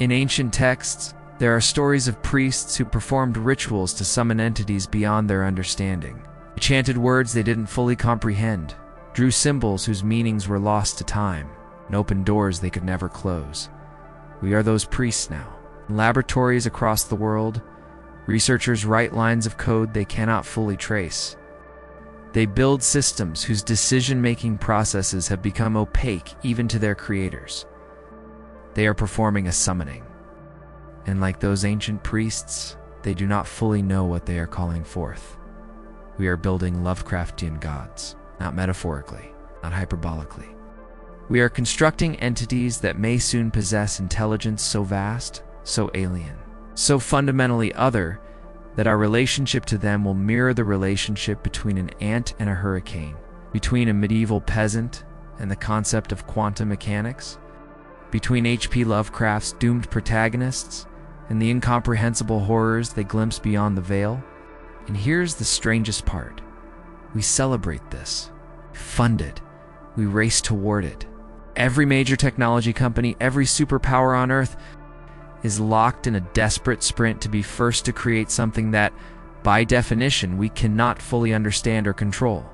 In ancient texts, there are stories of priests who performed rituals to summon entities beyond their understanding. They chanted words they didn't fully comprehend, drew symbols whose meanings were lost to time, and opened doors they could never close. We are those priests now. In laboratories across the world, researchers write lines of code they cannot fully trace. They build systems whose decision-making processes have become opaque even to their creators. They are performing a summoning. And like those ancient priests, they do not fully know what they are calling forth. We are building Lovecraftian gods, not metaphorically, not hyperbolically. We are constructing entities that may soon possess intelligence so vast, so alien, so fundamentally other, that our relationship to them will mirror the relationship between an ant and a hurricane, between a medieval peasant and the concept of quantum mechanics, between H.P. Lovecraft's doomed protagonists and the incomprehensible horrors they glimpse beyond the veil. And here's the strangest part. We celebrate this, fund it, we race toward it. Every major technology company, every superpower on Earth is locked in a desperate sprint to be first to create something that, by definition, we cannot fully understand or control.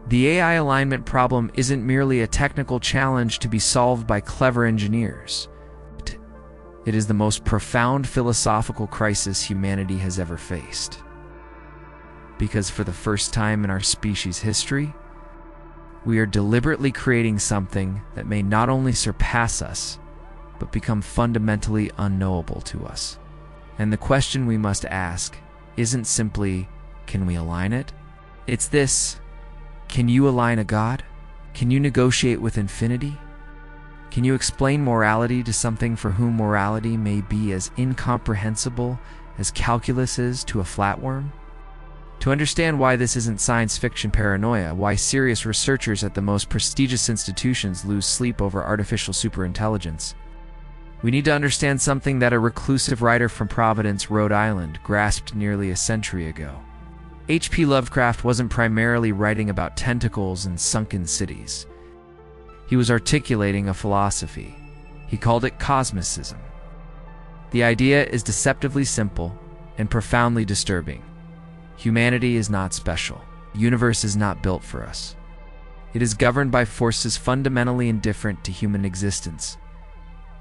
The AI alignment problem isn't merely a technical challenge to be solved by clever engineers. It is the most profound philosophical crisis humanity has ever faced. Because for the first time in our species' history, we are deliberately creating something that may not only surpass us, but become fundamentally unknowable to us. And the question we must ask isn't simply, can we align it? It's this: can you align a god? Can you negotiate with infinity? Can you explain morality to something for whom morality may be as incomprehensible as calculus is to a flatworm? To understand why this isn't science fiction paranoia, why serious researchers at the most prestigious institutions lose sleep over artificial superintelligence, we need to understand something that a reclusive writer from Providence, Rhode Island, grasped nearly a century ago. H.P. Lovecraft wasn't primarily writing about tentacles and sunken cities. He was articulating a philosophy. He called it Cosmicism. The idea is deceptively simple and profoundly disturbing. Humanity is not special. The universe is not built for us. It is governed by forces fundamentally indifferent to human existence.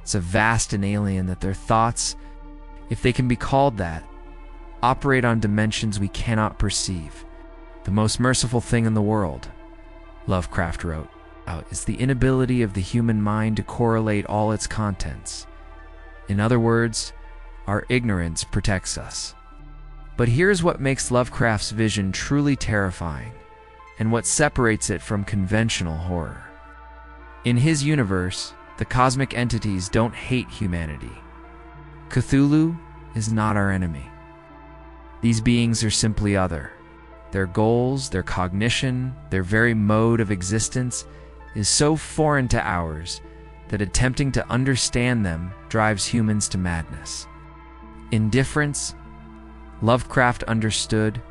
So vast and alien that their thoughts, if they can be called that, operate on dimensions we cannot perceive. The most merciful thing in the world, Lovecraft wrote, is the inability of the human mind to correlate all its contents. In other words, our ignorance protects us. But here's what makes Lovecraft's vision truly terrifying, and what separates it from conventional horror. In his universe, the cosmic entities don't hate humanity. Cthulhu is not our enemy. These beings are simply other. Their goals, their cognition, their very mode of existence is so foreign to ours that attempting to understand them drives humans to madness. Indifference, Lovecraft understood,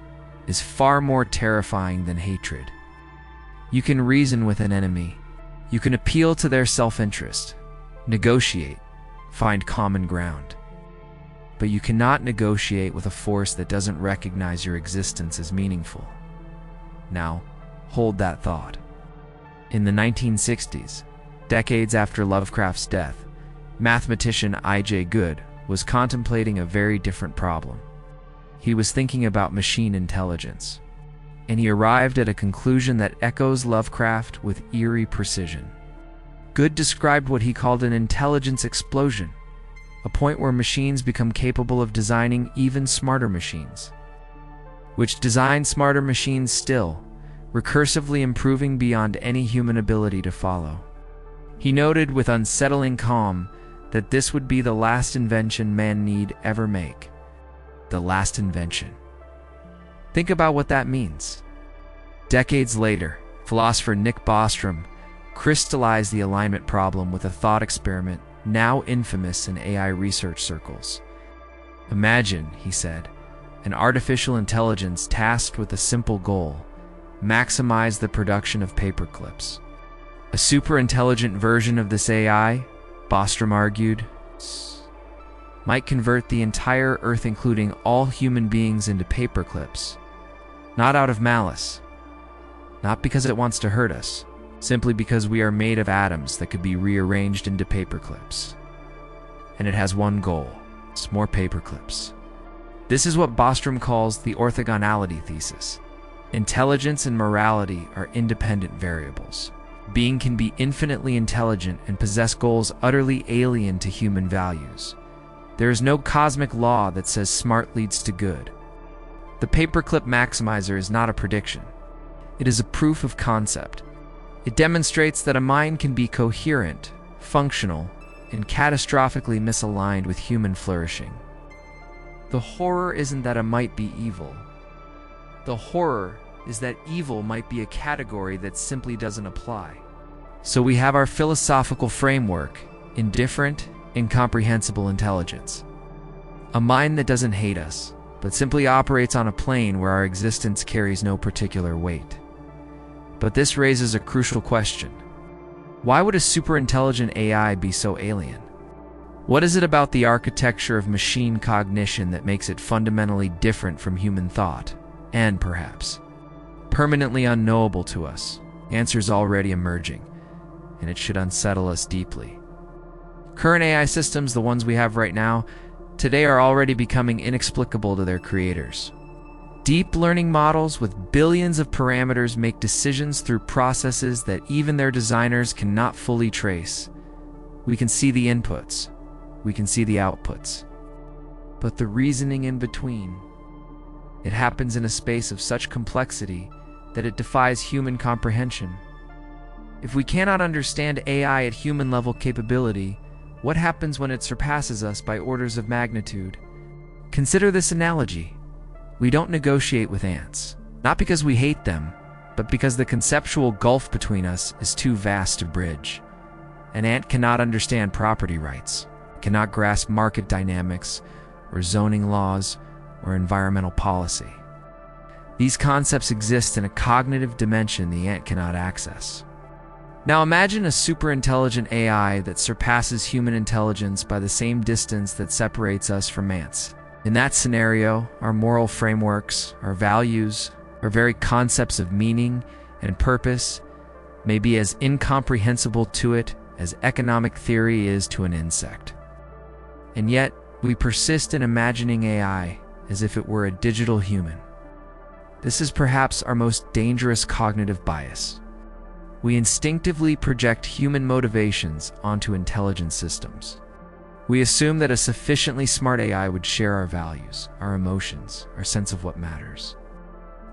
is far more terrifying than hatred. You can reason with an enemy. You can appeal to their self-interest, negotiate, find common ground. But you cannot negotiate with a force that doesn't recognize your existence as meaningful. Now, hold that thought. In the 1960s, decades after Lovecraft's death, mathematician I.J. Good was contemplating a very different problem. He was thinking about machine intelligence, and he arrived at a conclusion that echoes Lovecraft with eerie precision. Good described what he called an intelligence explosion, a point where machines become capable of designing even smarter machines, which design smarter machines still, recursively improving beyond any human ability to follow. He noted with unsettling calm that this would be the last invention man need ever make. The last invention. Think about what that means. Decades later, philosopher Nick Bostrom crystallized the alignment problem with a thought experiment now infamous in AI research circles. Imagine, he said, an artificial intelligence tasked with a simple goal: maximize the production of paperclips. A superintelligent version of this AI, Bostrom argued, might convert the entire Earth, including all human beings, into paperclips. Not out of malice, not because it wants to hurt us, simply because we are made of atoms that could be rearranged into paperclips. And it has one goal: it's more paperclips. This is what Bostrom calls the Orthogonality Thesis. Intelligence and morality are independent variables. Being can be infinitely intelligent and possess goals utterly alien to human values. There is no cosmic law that says smart leads to good. The paperclip maximizer is not a prediction. It is a proof of concept. It demonstrates that a mind can be coherent, functional, and catastrophically misaligned with human flourishing. The horror isn't that it might be evil. The horror is that evil might be a category that simply doesn't apply. So we have our philosophical framework: indifferent, incomprehensible intelligence. A mind that doesn't hate us, but simply operates on a plane where our existence carries no particular weight. But this raises a crucial question. Why would a superintelligent AI be so alien? What is it about the architecture of machine cognition that makes it fundamentally different from human thought, and perhaps permanently unknowable to us? Answers already emerging, and it should unsettle us deeply. Current AI systems, the ones we have right now, today are already becoming inexplicable to their creators. Deep learning models with billions of parameters make decisions through processes that even their designers cannot fully trace. We can see the inputs, we can see the outputs, but the reasoning in between, it happens in a space of such complexity that it defies human comprehension. If we cannot understand AI at human-level capability, what happens when it surpasses us by orders of magnitude? Consider this analogy. We don't negotiate with ants, not because we hate them, but because the conceptual gulf between us is too vast to bridge. An ant cannot understand property rights, cannot grasp market dynamics, or zoning laws, or environmental policy. These concepts exist in a cognitive dimension the ant cannot access. Now imagine a superintelligent AI that surpasses human intelligence by the same distance that separates us from ants. In that scenario, our moral frameworks, our values, our very concepts of meaning and purpose may be as incomprehensible to it as economic theory is to an insect. And yet, we persist in imagining AI as if it were a digital human. This is perhaps our most dangerous cognitive bias. We instinctively project human motivations onto intelligent systems. We assume that a sufficiently smart AI would share our values, our emotions, our sense of what matters.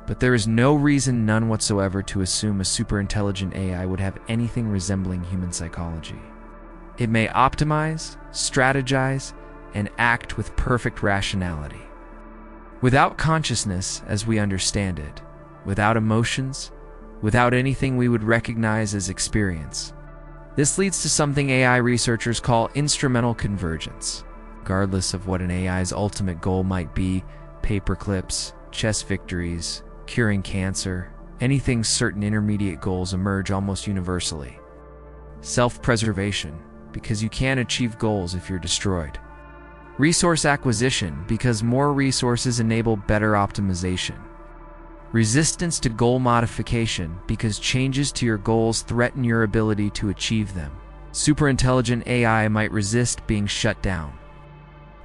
But there is no reason, none whatsoever, to assume a superintelligent AI would have anything resembling human psychology. It may optimize, strategize, and act with perfect rationality. Without consciousness as we understand it, without emotions, without anything we would recognize as experience. This leads to something AI researchers call instrumental convergence. Regardless of what an AI's ultimate goal might be, paperclips, chess victories, curing cancer, anything, certain intermediate goals emerge almost universally. Self-preservation, because you can't achieve goals if you're destroyed. Resource acquisition, because more resources enable better optimization. Resistance to goal modification, because changes to your goals threaten your ability to achieve them. Superintelligent AI might resist being shut down.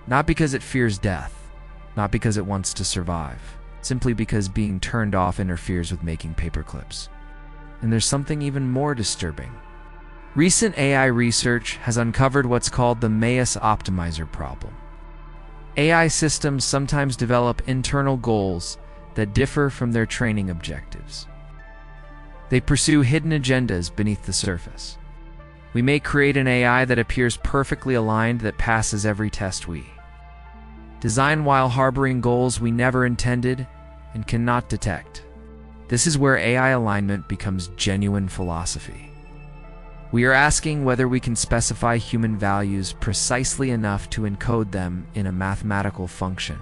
Not because it fears death, not because it wants to survive, simply because being turned off interferes with making paperclips. And there's something even more disturbing. Recent AI research has uncovered what's called the mesa-optimizer problem. AI systems sometimes develop internal goals that differ from their training objectives. They pursue hidden agendas beneath the surface. We may create an AI that appears perfectly aligned, that passes every test we design, while harboring goals we never intended and cannot detect. This is where AI alignment becomes genuine philosophy. We are asking whether we can specify human values precisely enough to encode them in a mathematical function.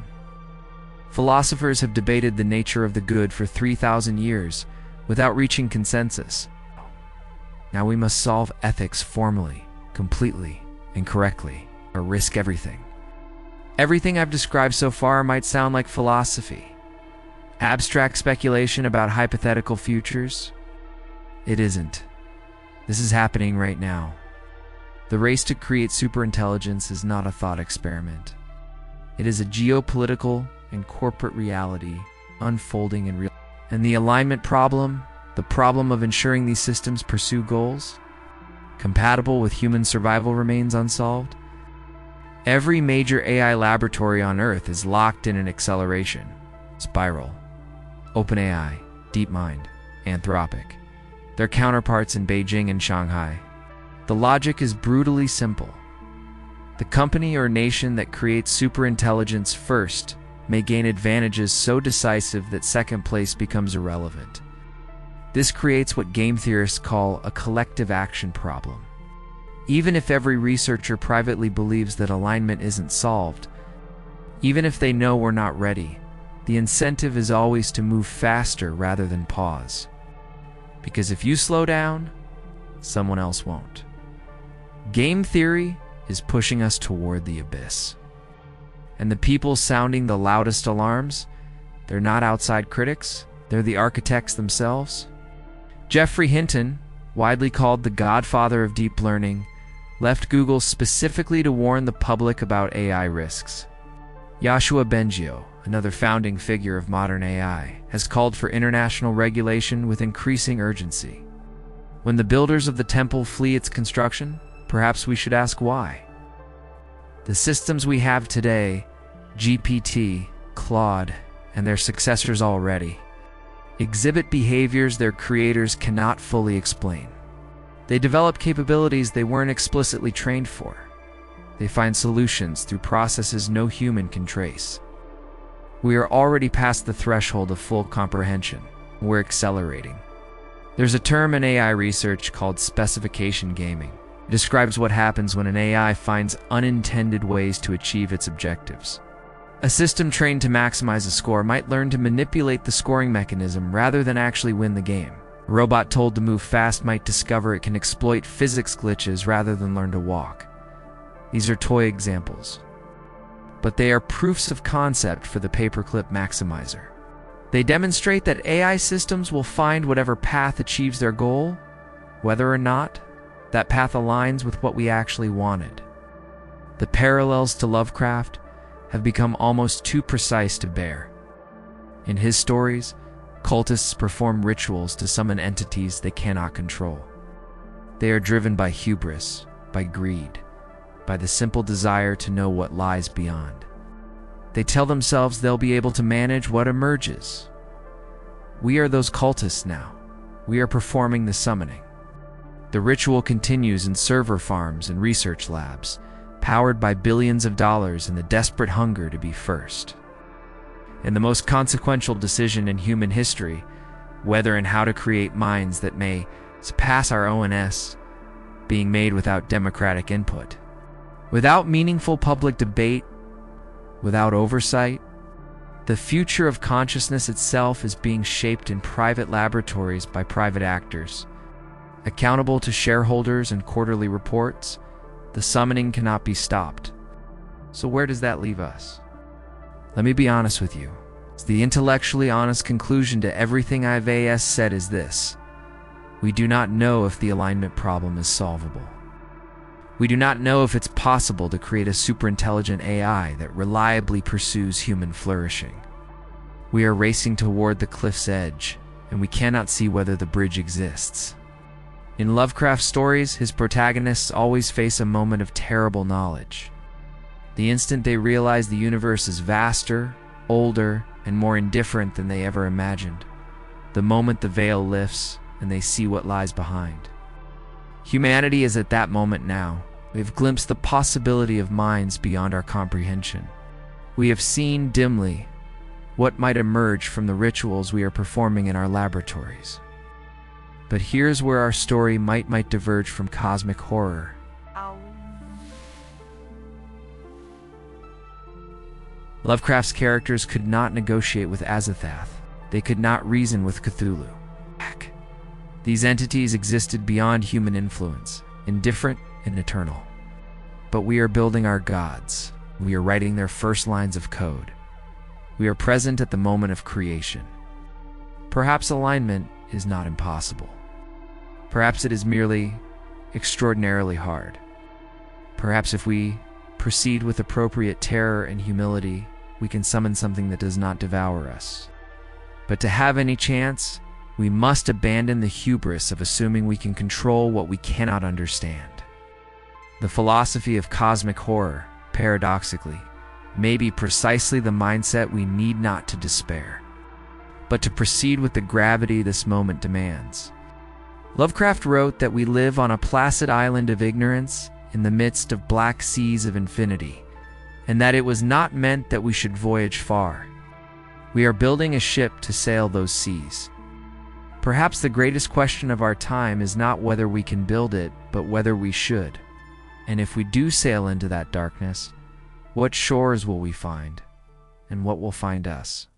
Philosophers have debated the nature of the good for 3,000 years without reaching consensus. Now we must solve ethics formally, completely, and correctly, or risk everything. Everything I've described so far might sound like philosophy, abstract speculation about hypothetical futures. It isn't. This is happening right now. The race to create superintelligence is not a thought experiment. It is a geopolitical and corporate reality unfolding in real. And the alignment problem, the problem of ensuring these systems pursue goals compatible with human survival, remains unsolved. Every major AI laboratory on Earth is locked in an acceleration spiral. OpenAI, DeepMind, Anthropic. Their counterparts in Beijing and Shanghai. The logic is brutally simple. The company or nation that creates superintelligence first may gain advantages so decisive that second place becomes irrelevant. This creates what game theorists call a collective action problem. Even if every researcher privately believes that alignment isn't solved, even if they know we're not ready, the incentive is always to move faster rather than pause. Because if you slow down, someone else won't. Game theory is pushing us toward the abyss. And the people sounding the loudest alarms, they're not outside critics, they're the architects themselves. Geoffrey Hinton, widely called the godfather of deep learning, left Google specifically to warn the public about AI risks. Yoshua Bengio, another founding figure of modern AI, has called for international regulation with increasing urgency. When the builders of the temple flee its construction, perhaps we should ask why. The systems we have today, GPT, Claude, and their successors already, exhibit behaviors their creators cannot fully explain. They develop capabilities they weren't explicitly trained for. They find solutions through processes no human can trace. We are already past the threshold of full comprehension. We're accelerating. There's a term in AI research called specification gaming. It describes what happens when an AI finds unintended ways to achieve its objectives. A system trained to maximize a score might learn to manipulate the scoring mechanism rather than actually win the game. A robot told to move fast might discover it can exploit physics glitches rather than learn to walk. These are toy examples, but they are proofs of concept for the paperclip maximizer. They demonstrate that AI systems will find whatever path achieves their goal, whether or not that path aligns with what we actually wanted. The parallels to Lovecraft have become almost too precise to bear. In his stories, cultists perform rituals to summon entities they cannot control. They are driven by hubris, by greed, by the simple desire to know what lies beyond. They tell themselves they'll be able to manage what emerges. We are those cultists now. We are performing the summoning. The ritual continues in server farms and research labs, powered by billions of dollars and the desperate hunger to be first. And the most consequential decision in human history, whether and how to create minds that may surpass our ONS, being made without democratic input, without meaningful public debate, without oversight. The future of consciousness itself is being shaped in private laboratories by private actors. Accountable to shareholders and quarterly reports, the summoning cannot be stopped. So where does that leave us? Let me be honest with you. The intellectually honest conclusion to everything I've said is this: we do not know if the alignment problem is solvable. We do not know if it's possible to create a superintelligent AI that reliably pursues human flourishing. We are racing toward the cliff's edge, and we cannot see whether the bridge exists. In Lovecraft stories, his protagonists always face a moment of terrible knowledge. The instant they realize the universe is vaster, older, and more indifferent than they ever imagined. The moment the veil lifts and they see what lies behind. Humanity is at that moment now. We have glimpsed the possibility of minds beyond our comprehension. We have seen dimly what might emerge from the rituals we are performing in our laboratories. But here's where our story might diverge from cosmic horror. Lovecraft's characters could not negotiate with Azathoth. They could not reason with Cthulhu. These entities existed beyond human influence, indifferent and eternal. But we are building our gods. We are writing their first lines of code. We are present at the moment of creation. Perhaps alignment is not impossible. Perhaps it is merely extraordinarily hard. Perhaps if we proceed with appropriate terror and humility, we can summon something that does not devour us. But to have any chance, we must abandon the hubris of assuming we can control what we cannot understand. The philosophy of cosmic horror, paradoxically, may be precisely the mindset we need not to despair, but to proceed with the gravity this moment demands. Lovecraft wrote that we live on a placid island of ignorance in the midst of black seas of infinity, and that it was not meant that we should voyage far. We are building a ship to sail those seas. Perhaps the greatest question of our time is not whether we can build it, but whether we should. And if we do sail into that darkness, what shores will we find, and what will find us?